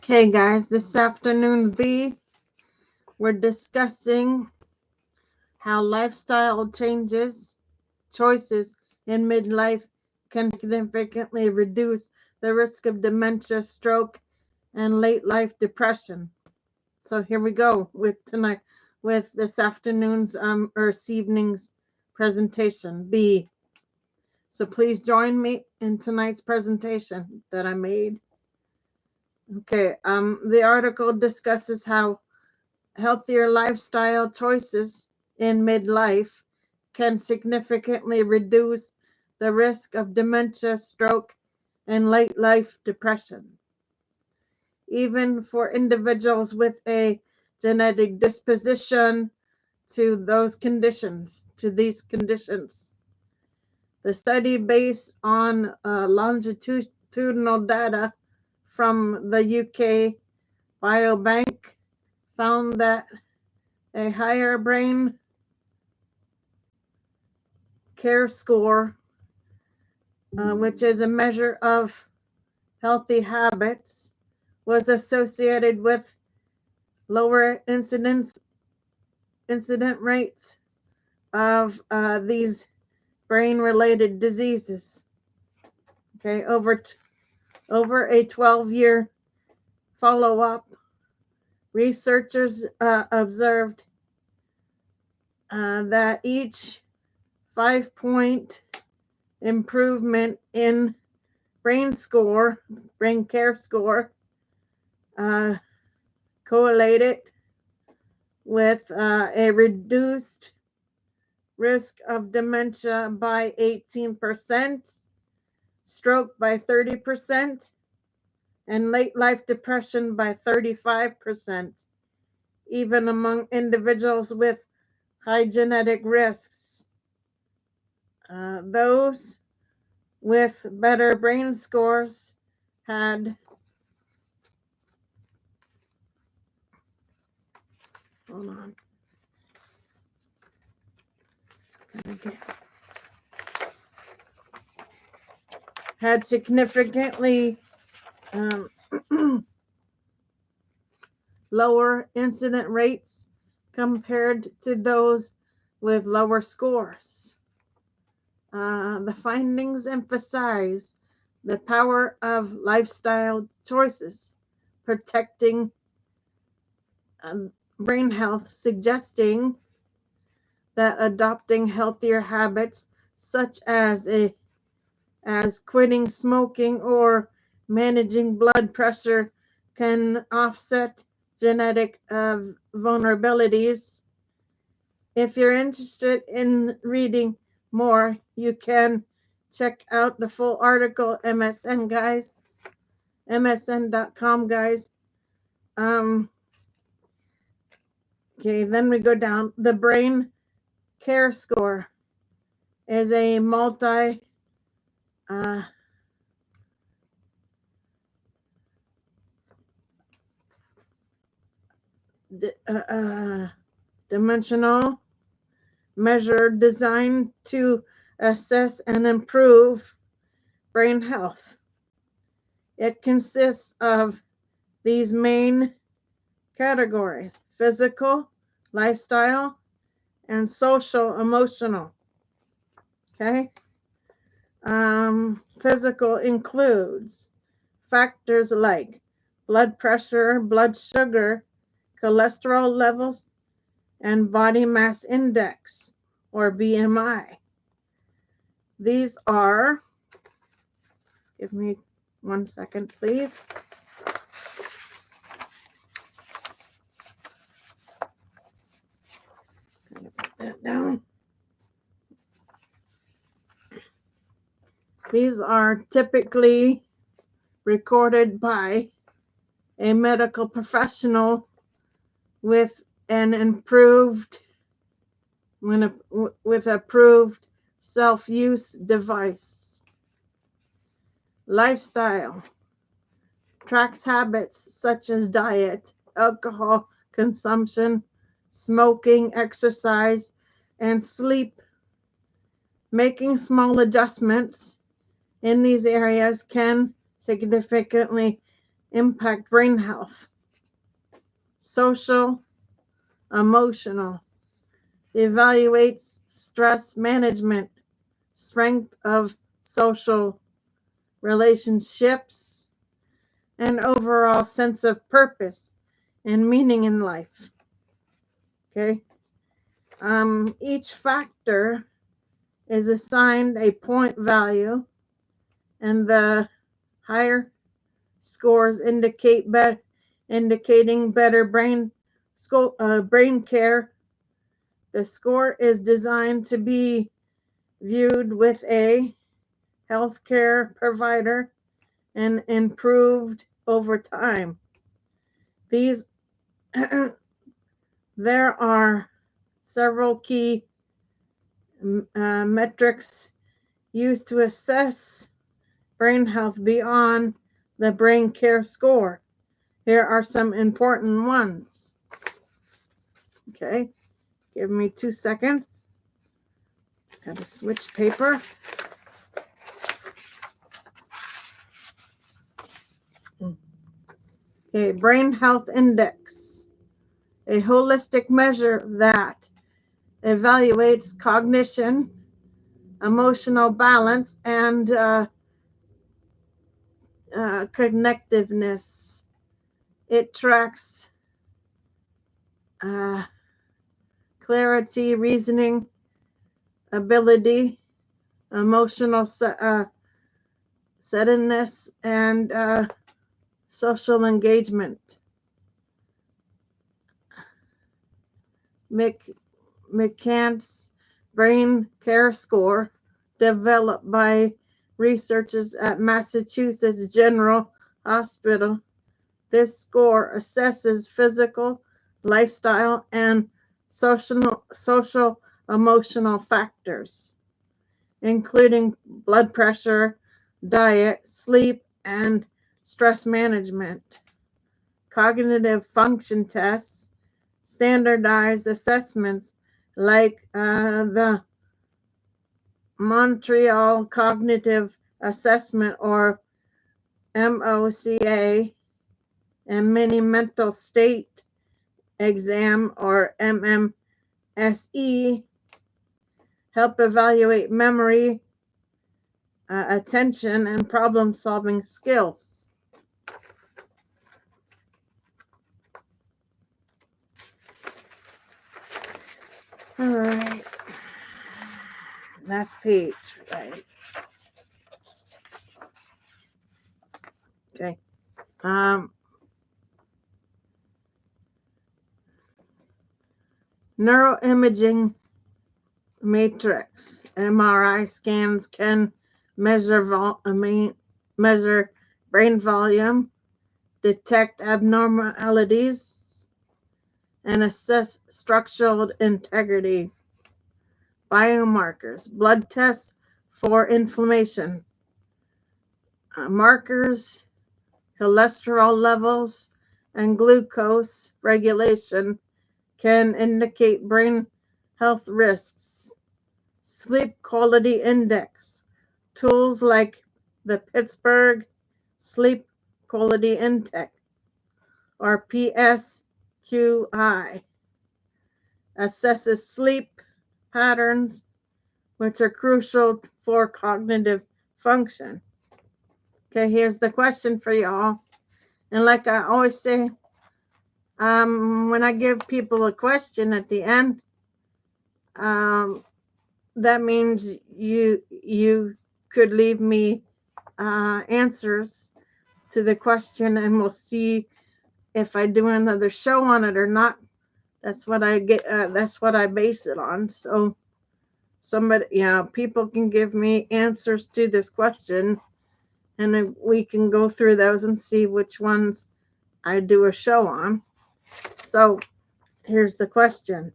Okay, guys, this afternoon we're discussing how lifestyle choices in midlife can significantly reduce the risk of dementia, stroke, and late life depression. So here we go with this afternoon's or this evening's presentation B. So please join me in tonight's presentation that I made. Okay, the article discusses how healthier lifestyle choices in midlife can significantly reduce the risk of dementia, stroke, and late life depression. Even for individuals with a genetic disposition to these conditions. The study, based on longitudinal data from the UK Biobank, found that a higher brain care score, which is a measure of healthy habits, was associated with lower incident rates of these brain-related diseases. Okay, over a 12-year follow-up, researchers observed that each 5-point improvement in brain care score, correlated with a reduced risk of dementia by 18%, stroke by 30%, and late life depression by 35%, even among individuals with high genetic risks. Those with better brain scores had significantly lower incident rates compared to those with lower scores. The findings emphasize the power of lifestyle choices protecting brain health, suggesting that adopting healthier habits such as quitting smoking or managing blood pressure can offset genetic vulnerabilities. If you're interested in reading more, you can check out the full article, MSN guys, msn.com guys. Okay, then we go down. The brain care score is a dimensional measure designed to assess and improve brain health. It consists of these main categories: physical, lifestyle, and social emotional. Okay. Physical includes factors like blood pressure, blood sugar, cholesterol levels, and body mass index, or BMI. These are, give me 1 second, please. Put that down. These are typically recorded by a medical professional with an approved self-use device. Lifestyle tracks habits such as diet, alcohol consumption, smoking, exercise, and sleep. Making small adjustments in these areas can significantly impact brain health. Social, emotional, evaluates stress management, strength of social relationships, and overall sense of purpose and meaning in life. Okay. Each factor is assigned a point value, and the higher scores indicating better brain care. The score is designed to be viewed with a healthcare provider and improved over time. These there are several key metrics used to assess brain health beyond the brain care score. Here are some important ones. Okay, give me 2 seconds. Got to switch paper. Okay, brain health index, a holistic measure that evaluates cognition, emotional balance, and connectiveness. It tracks clarity, reasoning, ability, emotional steadiness, and social engagement. McCann's brain care score, developed by researchers at Massachusetts General Hospital. This score assesses physical, lifestyle, and social emotional factors, including blood pressure, diet, sleep, and stress management. Cognitive function tests, standardized assessments like the Montreal Cognitive Assessment, or MOCA, and Mini Mental State Exam, or MMSE, help evaluate memory, attention, and problem-solving skills. All right. Last page, right? Okay. Neuroimaging matrix MRI scans can measure brain volume, detect abnormalities, and assess structural integrity. Biomarkers, blood tests for inflammation, markers, cholesterol levels, and glucose regulation can indicate brain health risks. Sleep quality index, tools like the Pittsburgh Sleep Quality Index, or PSQI, assesses sleep patterns, which are crucial for cognitive function. Okay, here's the question for y'all. And like I always say, when I give people a question at the end, that means you could leave me answers to the question, and we'll see if I do another show on it or not. That's what I get. That's what I base it on. So people can give me answers to this question, and then we can go through those and see which ones I do a show on. So here's the question.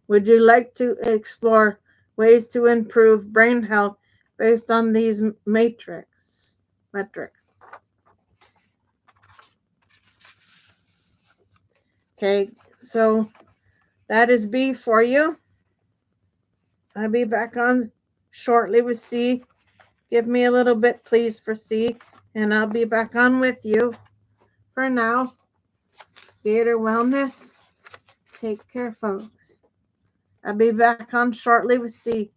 Would you like to explore ways to improve brain health based on these metrics? Okay, so that is B for you. I'll be back on shortly with C. Give me a little bit, please, for C, and I'll be back on with you. for now. Theater Wellness. Take care, folks. I'll be back on shortly with C.